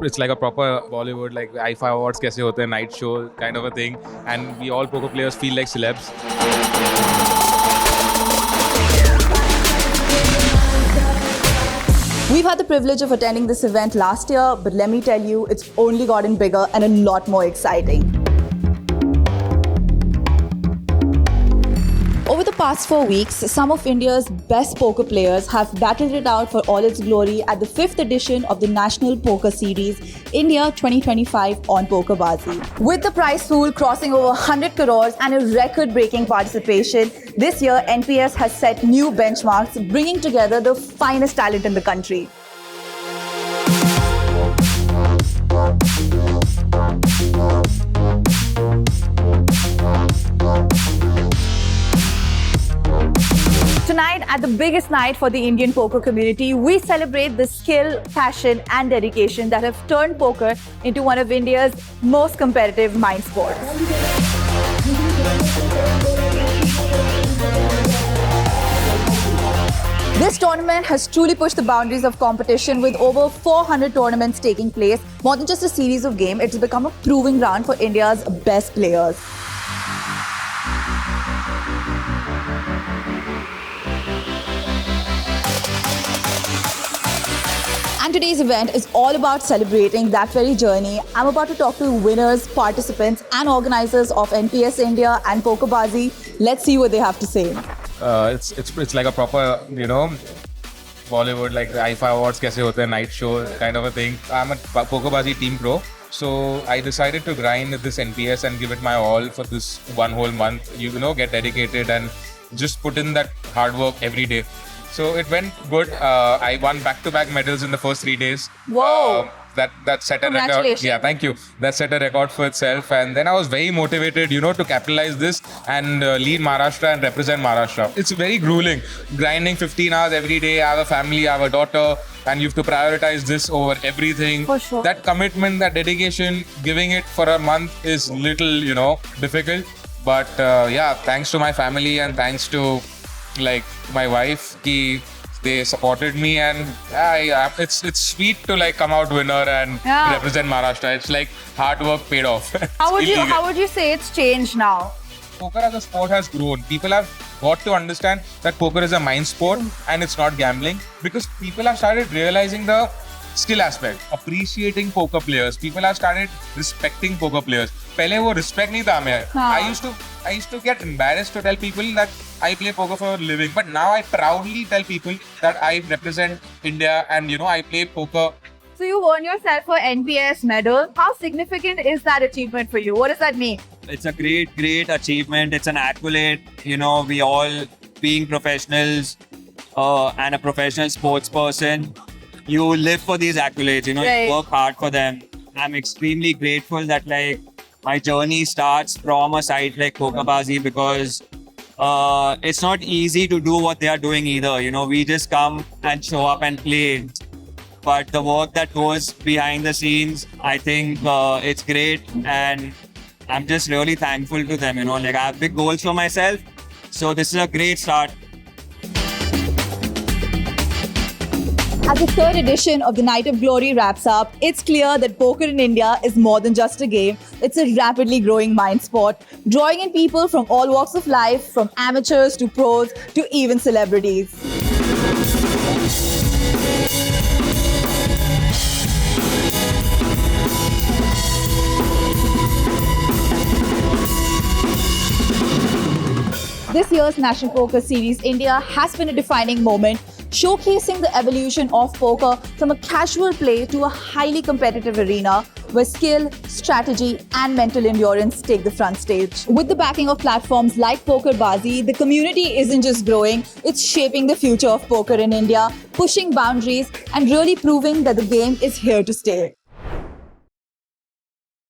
it's like a proper Bollywood, like IFA awards kaise hote hain, night show kind of a thing, and we all poker players feel like celebs. We've had the privilege of attending this event last year, but let me tell you, it's only gotten bigger and a lot more exciting. Over the past 4 weeks, some of India's best poker players have battled it out for all its glory at the 5th edition of the National Poker Series, India 2025 on PokerBaazi. With the prize pool crossing over 100 crores and a record-breaking participation, this year NPS has set new benchmarks, bringing together the finest talent in the country. Tonight, at the biggest night for the Indian poker community, we celebrate the skill, passion and dedication that have turned poker into one of India's most competitive mind sports. This tournament has truly pushed the boundaries of competition with over 400 tournaments taking place. More than just a series of games, it's become a proving ground for India's best players. And today's event is all about celebrating that very journey. I'm about to talk to winners, participants and organizers of NPS India and PokerBaazi. Let's see what they have to say. It's like a proper, Bollywood, like IFA awards kaise hote hain, night show kind of a thing. I'm a PokerBaazi team pro, so I decided to grind this NPS and give it my all for this one whole month. Get dedicated and just put in that hard work every day. So it went good. I won back-to-back medals in the first 3 days. Whoa! That set a record. Congratulations. Yeah, thank you. That set a record for itself. And then I was very motivated, to capitalize this and lead Maharashtra and represent Maharashtra. It's very grueling. Grinding 15 hours every day. I have a family, I have a daughter, and you have to prioritize this over everything. For sure. That commitment, that dedication, giving it for a month is little, difficult. But thanks to my family and thanks to my wife, they supported me, and it's sweet to come out winner and represent Maharashtra. It's like hard work paid off. How would you say it's changed now? Poker as a sport has grown. People have got to understand that poker is a mind sport and it's not gambling, because people have started realizing the skill aspect, appreciating poker players. People have started respecting poker players. पहले वो respect नहीं था हमें. I used to get embarrassed to tell people that I play poker for a living, but now I proudly tell people that I represent India and I play poker. So you won yourself an NPS medal. How significant is that achievement for you? What does that mean? It's a great achievement. It's an accolade. We all, being professionals and a professional sports person, you live for these accolades. Right. You work hard for them. I'm extremely grateful that my journey starts from a site like PokerBaazi, because it's not easy to do what they are doing either. We just come and show up and play. But the work that goes behind the scenes, I think it's great. And I'm just really thankful to them. I have big goals for myself. So this is a great start. As the 3rd edition of the Night of Glory wraps up, it's clear that poker in India is more than just a game. It's a rapidly growing mind sport, drawing in people from all walks of life, from amateurs to pros to even celebrities. This year's National Poker Series India has been a defining moment, showcasing the evolution of poker from a casual play to a highly competitive arena where skill, strategy and mental endurance take the front stage. With the backing of platforms like PokerBaazi, the community isn't just growing, it's shaping the future of poker in India, pushing boundaries and really proving that the game is here to stay.